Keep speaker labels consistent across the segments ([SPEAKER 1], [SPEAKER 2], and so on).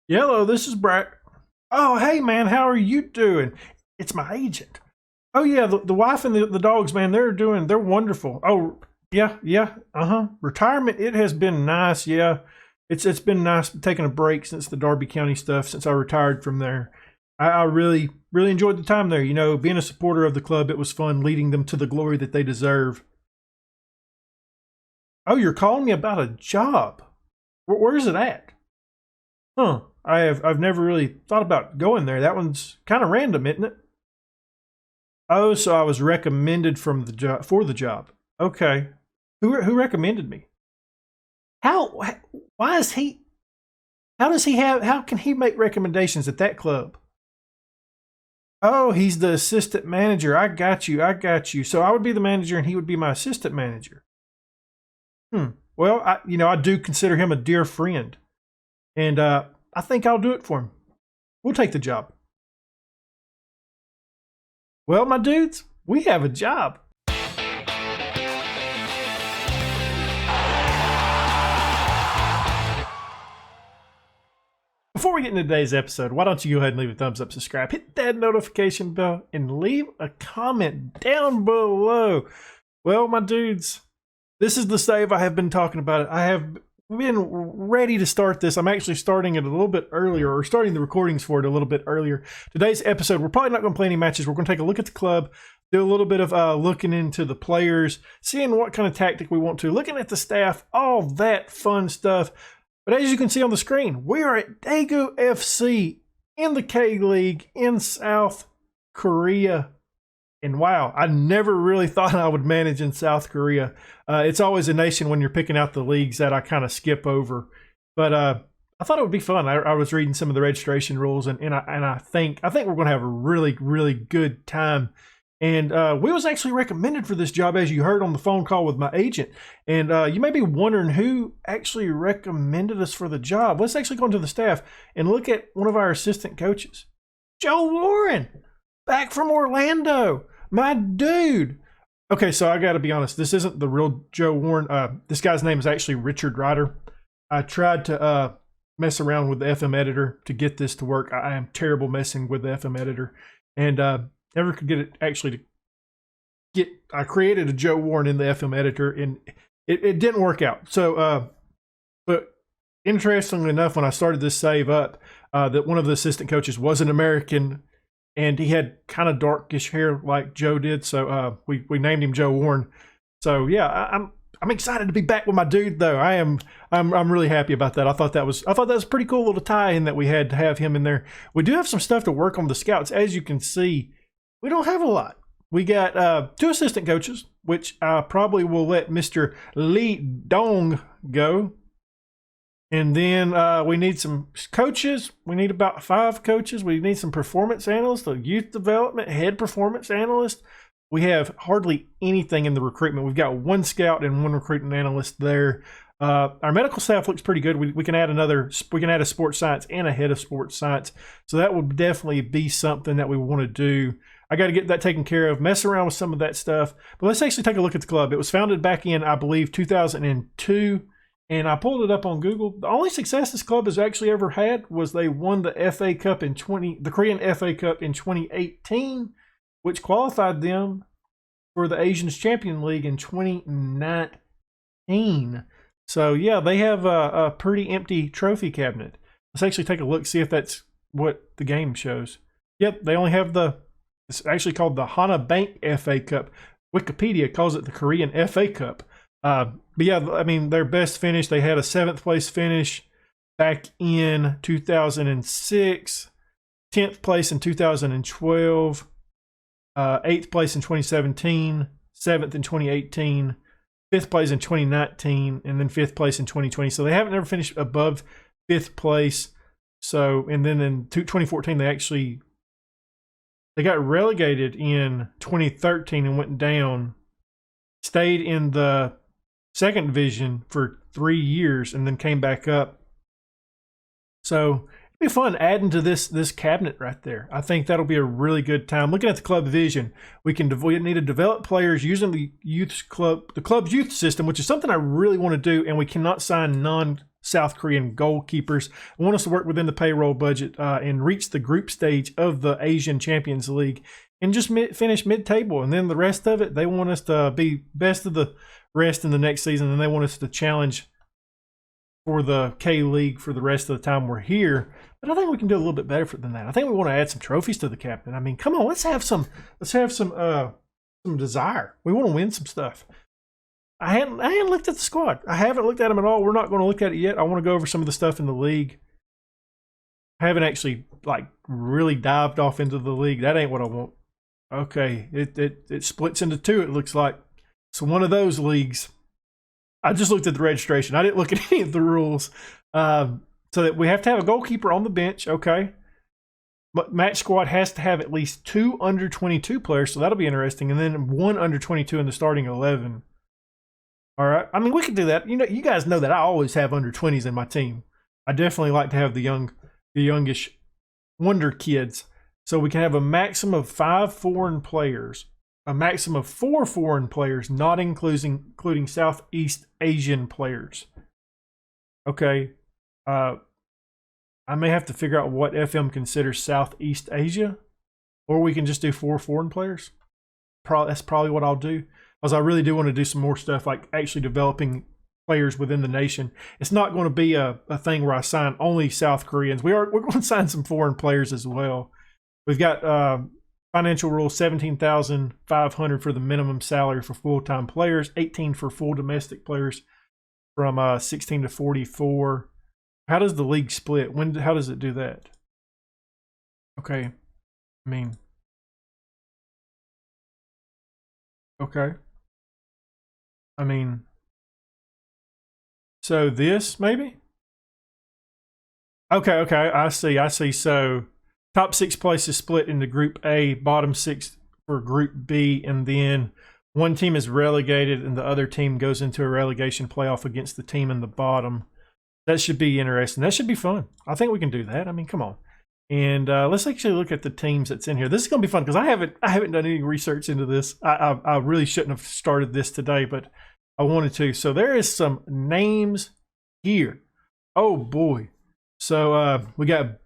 [SPEAKER 1] Yellow, this is Brack. Oh, hey, man, how are you doing? It's my agent. Oh, yeah, the wife and the dogs, man, they're wonderful. Oh, yeah, yeah, Retirement, it has been nice, yeah. It's been nice taking a break since the Darby County stuff, since I retired from there. I really, really enjoyed the time there. You know, being a supporter of the club, it was fun leading them to the glory that they deserve. Oh, you're calling me about a job? Where's it at? Huh. I've never really thought about going there. That one's kind of random, isn't it? Oh, so I was recommended from the job for the job. Okay. Who recommended me? How why is he how does he have how can he make recommendations at that club? Oh, he's the assistant manager. I got you. I got you. So I would be the manager and he would be my assistant manager. Hmm. Well, I do consider him a dear friend. And I think I'll do it for him. We'll take the job. Well, my dudes, we have a job. Before we get into today's episode, why don't you go ahead and leave a thumbs up, subscribe, hit that notification bell, and leave a comment down below. Well, my dudes, this is the save I have been talking about. I have been ready to start this. I'm actually starting it a little bit earlier, or starting the recordings for it a little bit earlier. Today's episode, we're probably not going to play any matches. We're going to take a look at the club, do a little bit of looking into the players, seeing what kind of tactic we want to, looking at the staff, all that fun stuff. But as you can see on the screen, we are at Daegu FC in the K-League in South Korea. And wow, I never really thought I would manage in South Korea. It's always a nation when you're picking out the leagues that I kind of skip over. But I thought it would be fun. I was reading some of the registration rules, and I think we're going to have a really, really good time. And we was actually recommended for this job, as you heard on the phone call with my agent. And you may be wondering who actually recommended us for the job. Let's actually go into the staff and look at one of our assistant coaches, Joe Warren, back from Orlando. My dude. Okay, so I got to be honest. This isn't the real Joe Warren. This guy's name is actually Richard Ryder. I tried to mess around with the FM editor to get this to work. I am terrible messing with the FM editor, and never could get it actually to get. I created a Joe Warren in the FM editor, and it didn't work out. So, but interestingly enough, when I started this save up, that one of the assistant coaches was an American. And he had kind of darkish hair like Joe did, so we named him Joe Warren. So yeah, I'm excited to be back with my dude, though. I'm really happy about that. I thought that was a pretty cool little tie-in that we had to have him in there. We do have some stuff to work on the scouts, as you can see. We don't have a lot. We got 2 assistant coaches, which I probably will let Mr. Lee Dong go. And then we need some coaches. We need about 5 coaches. We need some performance analysts, a youth development, head performance analyst. We have hardly anything in the recruitment. We've got 1 scout and 1 recruiting analyst there. Our medical staff looks pretty good. We can add a sports science and a head of sports science. So that would definitely be something that we want to do. I got to get that taken care of, mess around with some of that stuff. But let's actually take a look at the club. It was founded back in, I believe, 2002. And I pulled it up on Google. The only success this club has actually ever had was they won the FA Cup the Korean FA Cup in 2018, which qualified them for the Asians Champion League in 2019. So yeah, they have a pretty empty trophy cabinet. Let's actually take a look, see if that's what the game shows. Yep, they only have it's actually called the Hana Bank FA Cup. Wikipedia calls it the Korean FA Cup. But yeah, I mean, their best finish, they had a 7th place finish back in 2006, 10th place in 2012, 8th place in 2017, 7th in 2018, 5th place in 2019, and then 5th place in 2020. So they haven't ever finished above 5th place. So, and then in 2014, they got relegated in 2013 and went down, stayed in the 2nd division for 3 years, and then came back up. So it'd be fun adding to this cabinet right there. I think that'll be a really good time. Looking at the club vision, we need to develop players using the club's youth system, which is something I really want to do, and we cannot sign South Korean goalkeepers. I want us to work within the payroll budget and reach the group stage of the Asian Champions League and just finish mid-table. And then the rest of it, they want us to be best of the rest in the next season, and they want us to challenge for the K-League for the rest of the time we're here. But I think we can do a little bit better than that. I think we want to add some trophies to the captain. I mean, come on, let's have some desire. We want to win some stuff. I hadn't looked at the squad. I haven't looked at them at all. We're not going to look at it yet. I want to go over some of the stuff in the league. I haven't actually like really dived off into the league. That ain't what I want. Okay, it splits into two, it looks like. So one of those leagues. I just looked at the registration. I didn't look at any of the rules. So that we have to have a goalkeeper on the bench, okay. But match squad has to have at least 2 under-22 players, so that'll be interesting. And then 1 under-22 in the starting 11. All right. I mean, we could do that. You know, you guys know that I always have under-20s in my team. I definitely like to have the youngish wonder kids. So we can have a maximum of 5 foreign players. A maximum of 4 foreign players, not including Southeast Asian players. Okay. I may have to figure out what FM considers Southeast Asia. Or we can just do 4 foreign players. That's probably what I'll do. Because I really do want to do some more stuff like actually developing players within the nation. It's not going to be a thing where I sign only South Koreans. We're going to sign some foreign players as well. We've got financial rule 17,500 for the minimum salary for full-time players, 18 for full domestic players from 16 to 44. How does the league split? How does it do that? Okay. I mean, okay. I mean, so this maybe? Okay, I see. So top 6 places split into Group A, bottom 6 for Group B, and then one team is relegated and the other team goes into a relegation playoff against the team in the bottom. That should be interesting. That should be fun. I think we can do that. I mean, come on. And let's actually look at the teams that's in here. This is going to be fun because I haven't done any research into this. I really shouldn't have started this today, but I wanted to. So there is some names here. Oh boy. So we got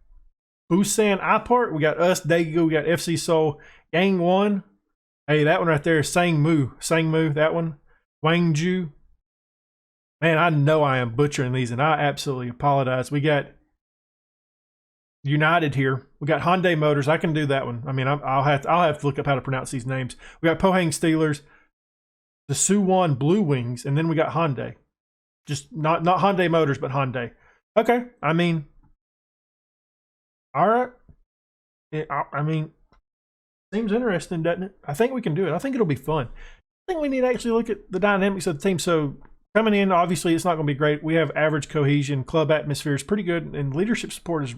[SPEAKER 1] Busan Ipart, we got us, Daegu, we got FC Seoul, Gangwon. Hey, that one right there is Sangmu, that one. Gwangju. Man, I know I am butchering these, and I absolutely apologize. We got United here. We got Hyundai Motors. I can do that one. I mean, I'll have to look up how to pronounce these names. We got Pohang Steelers, the Suwon Blue Wings, and then we got Hyundai. Just not Hyundai Motors, but Hyundai. Okay, I mean, all right. I mean, seems interesting, doesn't it? I think we can do it. I think it'll be fun. I think we need to actually look at the dynamics of the team. So coming in, obviously, it's not going to be great. We have average cohesion. Club atmosphere is pretty good, and leadership support is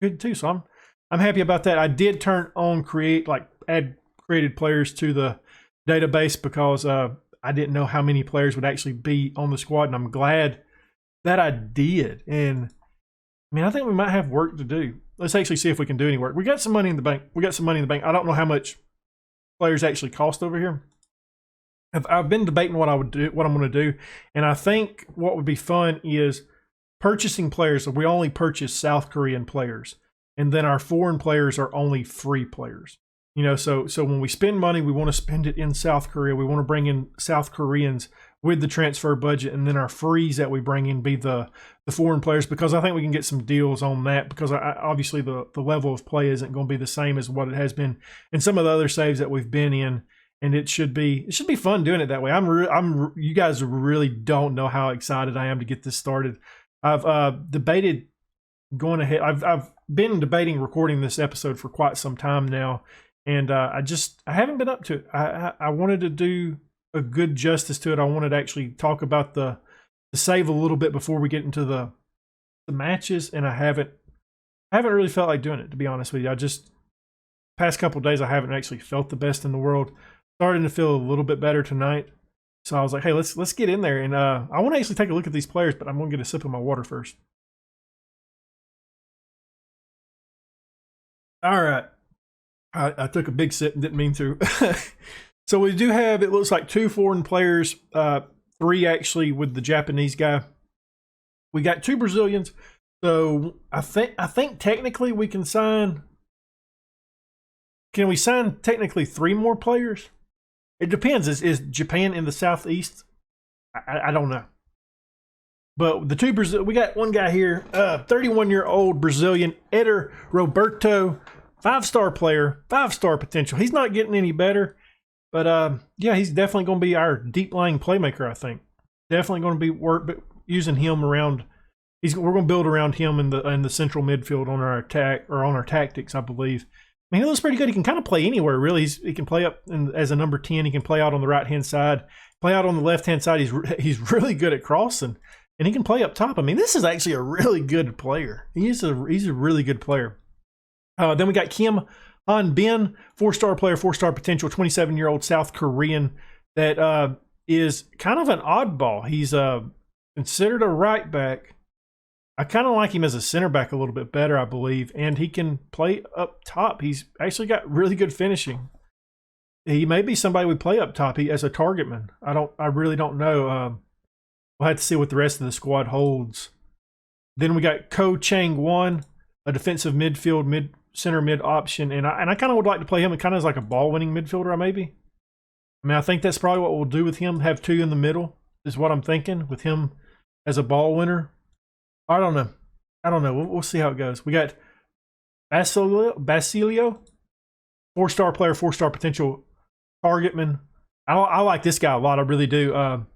[SPEAKER 1] good too. So I'm happy about that. I did turn on add created players to the database because I didn't know how many players would actually be on the squad, and I'm glad that I did. And I mean, I think we might have work to do. Let's actually see if we can do any work. We got some money in the bank. I don't know how much players actually cost over here. I've been debating what I'm going to do, and I think what would be fun is purchasing players. So we only purchase South Korean players, and then our foreign players are only free players. You know, so when we spend money, we want to spend it in South Korea. We want to bring in South Koreans with the transfer budget, and then our frees that we bring in be the foreign players, because I think we can get some deals on that, because obviously the level of play isn't going to be the same as what it has been in some of the other saves that we've been in, and it should be fun doing it that way. You guys really don't know how excited I am to get this started. I've debated going ahead. I've been debating recording this episode for quite some time now, and I haven't been up to it. I wanted to do a good justice to it. I wanted to actually talk about the save a little bit before we get into the matches, and I haven't really felt like doing it, to be honest with you. Past couple of days I haven't actually felt the best in the world. Starting to feel a little bit better tonight. So I was like, hey, let's get in there, and I want to actually take a look at these players, but I'm going to get a sip of my water first. All right. I took a big sip and didn't mean to. So we do have, it looks like 2 foreign players, 3 actually with the Japanese guy. We got 2 Brazilians. So I think technically we can sign. Can we sign technically 3 more players? It depends. Is Japan in the southeast? I don't know. But the 2 Brazil, we got one guy here, 31-year-old Brazilian, Eder Roberto, 5-star player, 5-star potential. He's not getting any better, but yeah, he's definitely going to be our deep lying playmaker. I think definitely going to be using him around. We're going to build around him in the central midfield on our attack or on our tactics, I believe. I mean, he looks pretty good. He can kind of play anywhere, really. He can play up as a number 10. He can play out on the right-hand side, play out on the left-hand side. He's really good at crossing, and he can play up top. I mean, this is actually a really good player. He's a really good player. Then we got Kim Han Bin, 4-star player, 4-star potential, 27-year-old South Korean that is kind of an oddball. He's considered a right back. I kind of like him as a center back a little bit better, I believe, and he can play up top. He's actually got really good finishing. He may be somebody we play up top as a target man. I really don't know. We'll have to see what the rest of the squad holds. Then we got Ko Chang Won, a defensive midfield, center mid option, and I kind of would like to play him kind of as like a ball winning midfielder, maybe. I mean, I think that's probably what we'll do with him. Have 2 in the middle is what I'm thinking with him as a ball winner. I don't know. We'll see how it goes. We got Basilio, 4-star player, 4-star potential targetman. I like this guy a lot. I really do. I'm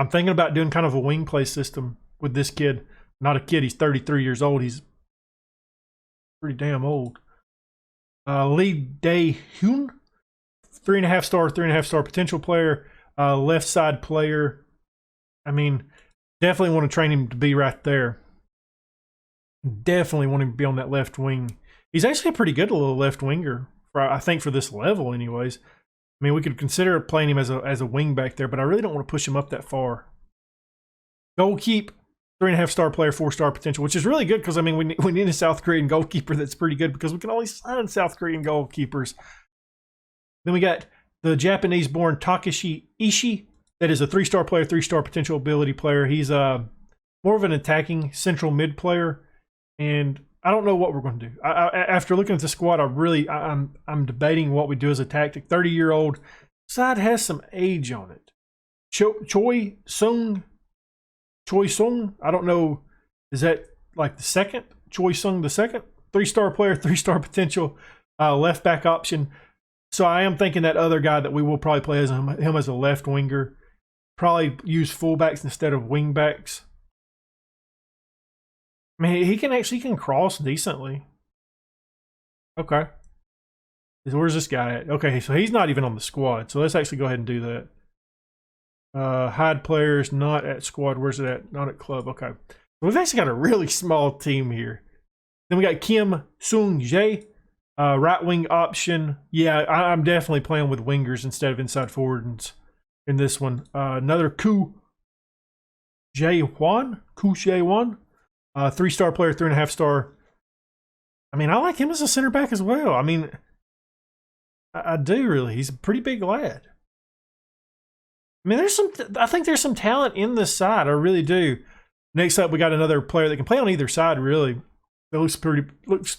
[SPEAKER 1] thinking about doing kind of a wing play system with this kid. Not a kid. He's 33 years old. He's pretty damn old. Lee Dae-hyun, 3.5-star potential player, left side player. I mean, definitely want to train him to be right there. Definitely want him to be on that left wing. He's actually a pretty good little left winger, I think, for this level anyways. I mean, we could consider playing him as a wing back there, but I really don't want to push him up that far. Goalkeep, 3.5-star player, 4-star potential, which is really good because, I mean, we need a South Korean goalkeeper that's pretty good because we can only sign South Korean goalkeepers. Then we got the Japanese-born Takeshi Ishii. That is a 3-star player, 3-star potential ability player. He's more of an attacking central mid player, and I don't know what we're going to do. After looking at the squad, I'm debating what we do as a tactic. 30-year-old side has some age on it. Choi Sung. I don't know. Is that like the second? Choi Sung the second? 3-star player, 3-star potential, left back option. So I am thinking that other guy that we will probably play as him as a left winger. Probably use fullbacks instead of wingbacks. I mean, he can cross decently. Okay. Where's this guy at? Okay, so he's not even on the squad. So let's actually go ahead and do that. Hide players not at squad. Where's it at? Not at club. Okay. We've actually got a really small team here. Then we got Kim Sung Jae, right wing option. Yeah, I'm definitely playing with wingers instead of inside forwards in this one. Another Ku Jae-won. 3-star player, 3.5-star. I mean, I like him as a center back as well. I mean, I do really. He's a pretty big lad. I mean, I think there's some talent in this side. I really do. Next up, we got another player that can play on either side, really. It looks to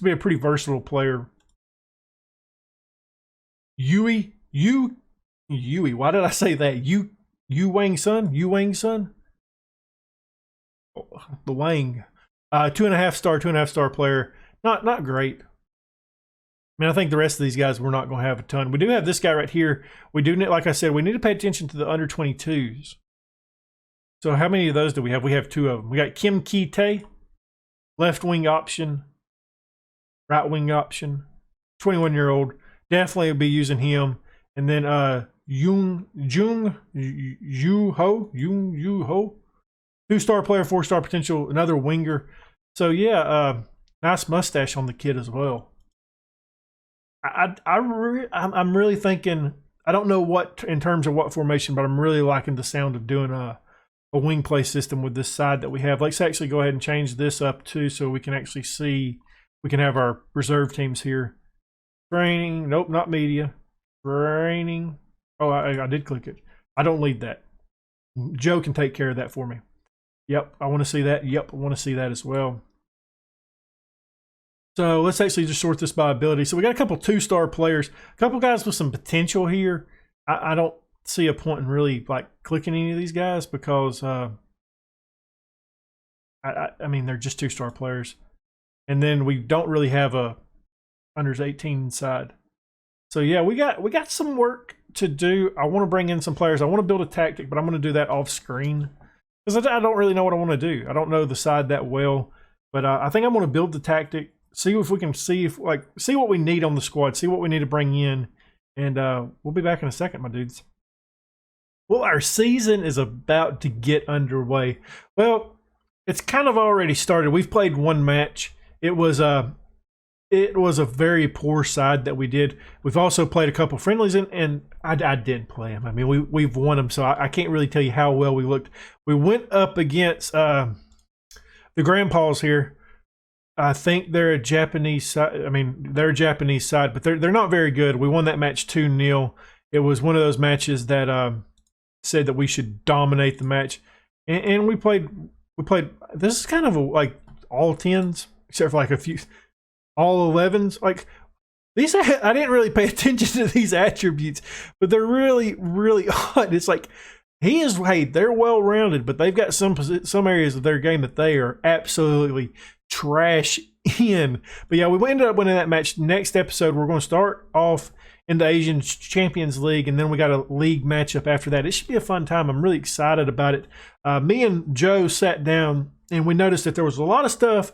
[SPEAKER 1] be a pretty versatile player. Yui. Why did I say that? Yu Wang Sun? Oh, the Wang. 2.5-star player. Not great. I mean, I think the rest of these guys we're not going to have a ton. We do have this guy right here. We do need, like I said, we need to pay attention to the under 22s. So how many of those do we have? We have 2 of them. We got Kim Ki-tae, left wing option, right wing option, 21-year-old. Definitely be using him. And then Jung Yu Ho, 2-star player, 4-star potential, another winger. So yeah, nice mustache on the kid as well. I'm really thinking, I don't know what in terms of what formation, but I'm really liking the sound of doing a wing play system with this side that we have. Let's actually go ahead and change this up too, so we can actually see. We can have our reserve teams here. Training, nope, not media. Training. Oh, I did click it. I don't lead that. Joe can take care of that for me. Yep, I want to see that. Yep, I want to see that as well. So let's actually just sort this by ability. So we got a couple 2-star players, a couple guys with some potential here. I don't see a point in really like clicking any of these guys because I mean they're just 2-star players, and then we don't really have a unders 18 side. So yeah, we got some work to do. I want to bring in some players. I want to build a tactic, but I'm going to do that off screen because I don't really know what I want to do. I don't know the side that well, but I think I'm going to build the tactic. See if we can see what we need on the squad. See what we need to bring in. And we'll be back in a second, my dudes. Well, our season is about to get underway. Well, it's kind of already started. We've played one match. It was a very poor side that we did. We've also played a couple friendlies, and I did play them. I mean, we've won them, so I can't really tell you how well we looked. We went up against the Grandpas here. I think they're a Japanese side. I mean, they're a Japanese side, but they're not very good. We won that match 2-0. It was one of those matches that said that we should dominate the match, and we played. This is kind of like all 10s, except for like a few all 11s. Like these, I didn't really pay attention to these attributes, but they're really, really odd. It's like they're well rounded, but they've got some areas of their game that they are absolutely trash in. But yeah, we ended up winning that match. Next episode, we're going to start off in the Asian Champions League, and then we got a league matchup after that. It should be a fun time. I'm really excited about it. Me and Joe sat down, and we noticed that there was a lot of stuff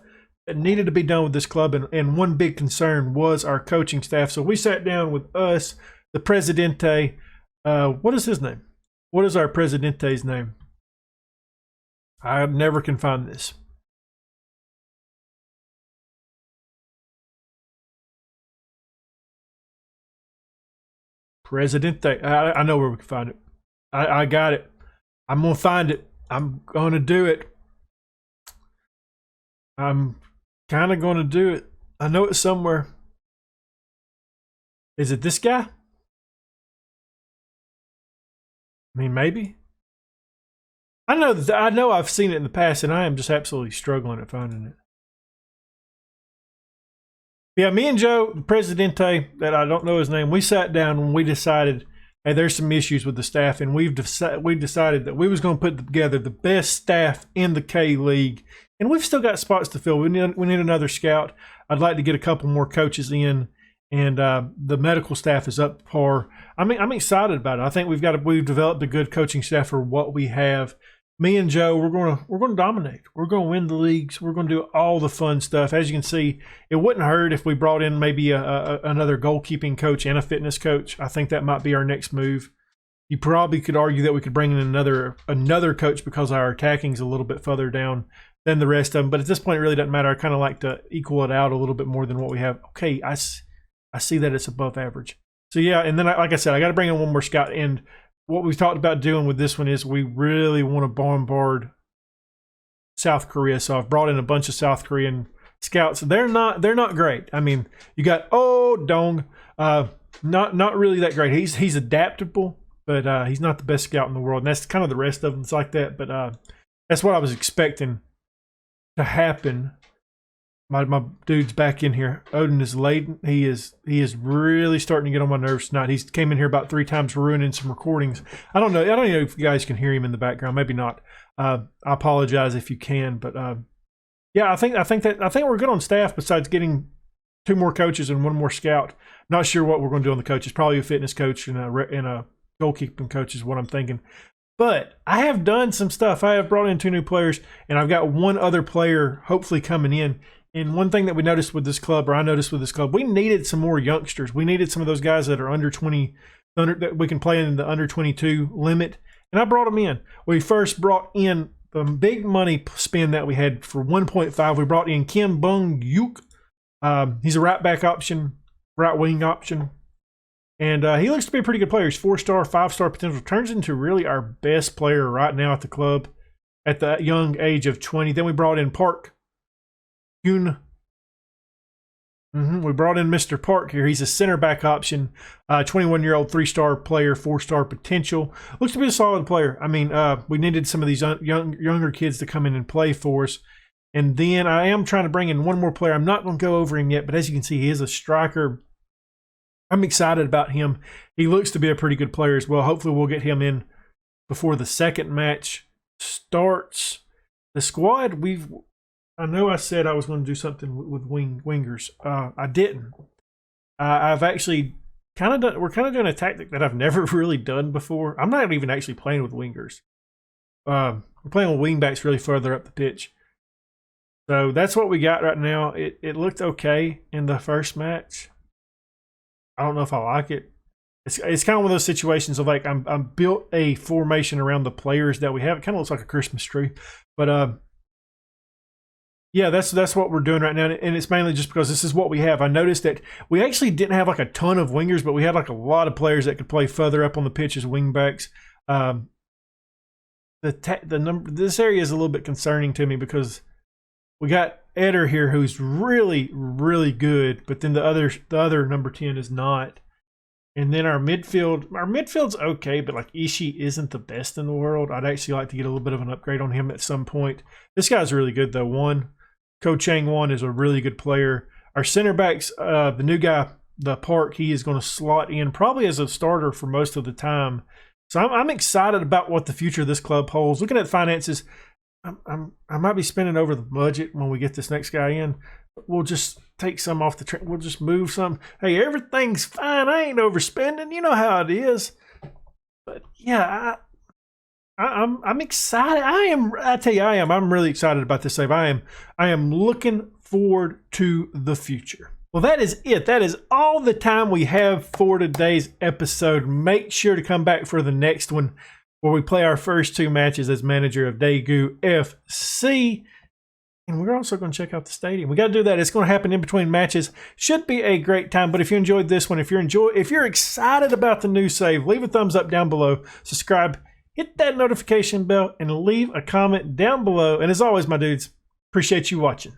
[SPEAKER 1] that needed to be done with this club, and one big concern was our coaching staff. So we sat down with us, the Presidente. What is his name? What is our Presidente's name? I never can find this. Presidente. I know where we can find it. I got it. I'm going to find it. I'm going to do it. I'm kind of going to do it. I know it's somewhere. Is it this guy? I mean, maybe. I know I've seen it in the past, and I am just absolutely struggling at finding it. Yeah, me and Joe, the Presidente, that I don't know his name, we sat down and we decided, hey, there's some issues with the staff, and we decided that we was going to put together the best staff in the K League, and we've still got spots to fill. We need another scout. I'd like to get a couple more coaches in, and the medical staff is up to par. I'm excited about it. I think we've developed a good coaching staff for what we have. Me and Joe, we're going to dominate. We're going to win the leagues. We're going to do all the fun stuff. As you can see, it wouldn't hurt if we brought in maybe another goalkeeping coach and a fitness coach. I think that might be our next move. You probably could argue that we could bring in another coach because our attacking's a little bit further down than the rest of them. But at this point, it really doesn't matter. I kind of like to equal it out a little bit more than what we have. Okay, I see that it's above average. So yeah, and then like I said, I got to bring in one more scout. And what we've talked about doing with this one is we really want to bombard South Korea. So I've brought in a bunch of South Korean scouts. They're not great. I mean, you got Dong, not really that great. He's adaptable, but he's not the best scout in the world. And that's kind of the rest of them. It's like that. But that's what I was expecting to happen. My dude's back in here. Odin is laden. He is really starting to get on my nerves tonight. He's came in here about 3 times ruining some recordings. I don't know if you guys can hear him in the background. Maybe not. I apologize if you can, but yeah, I think we're good on staff. Besides getting 2 more coaches and 1 more scout. Not sure what we're going to do on the coaches. Probably a fitness coach and a goalkeeping coach is what I'm thinking. But I have done some stuff. I have brought in 2 new players, and I've got 1 other player hopefully coming in. And one thing that we noticed with this club, or I noticed with this club, we needed some more youngsters. We needed some of those guys that are under 20, that we can play in the under 22 limit. And I brought them in. We first brought in the big money spend that we had for 1.5. We brought in Kim Bung-yuk. He's a right back option, right wing option. And he looks to be a pretty good player. He's 4-star, 5-star potential. Turns into really our best player right now at the club at the young age of 20. Then we brought in Park Yoon We brought in Mr. Park here. He's a center back option, 21-year-old, 3-star player, 4-star potential. Looks to be a solid player. I mean, we needed some of these younger kids to come in and play for us. And then I am trying to bring in one more player. I'm not going to go over him yet, but as you can see, he is a striker. I'm excited about him. He looks to be a pretty good player as well. Hopefully we'll get him in before the second match starts. The squad, I know I said I was going to do something with wingers. I didn't. I've actually we're kind of doing a tactic that I've never really done before. I'm not even actually playing with wingers. We're playing with wingbacks really further up the pitch. So that's what we got right now. It looked okay in the first match. I don't know if I like it. It's kind of one of those situations of like I'm built a formation around the players that we have. It kind of looks like a Christmas tree, but yeah, that's what we're doing right now, and it's mainly just because this is what we have. I noticed that we actually didn't have like a ton of wingers, but we had like a lot of players that could play further up on the pitch as wingbacks. This area is a little bit concerning to me because we got Eder here, who's really, really good, but then the other number 10 is not. And then our midfield's okay, but like Ishii isn't the best in the world. I'd actually like to get a little bit of an upgrade on him at some point. This guy's really good though. Ko Chang-won is a really good player. Our center backs, the new guy, the Park, he is going to slot in probably as a starter for most of the time. So I'm excited about what the future of this club holds. Looking at finances, I might be spending over the budget when we get this next guy in. We'll just take some off the train. We'll just move some. Hey, everything's fine. I ain't overspending. You know how it is. But yeah, I'm excited. I tell you, I'm really excited about this save. I am looking forward to the future. Well, that is it. That is all the time we have for today's episode. Make sure to come back for the next one where we play our first 2 matches as manager of Daegu FC. And we're also going to check out the stadium. We got to do that. It's going to happen in between matches. Should be a great time. But if you enjoyed this one, if you're excited about the new save, leave a thumbs up down below. Subscribe, hit that notification bell, and leave a comment down below. And as always, my dudes, appreciate you watching.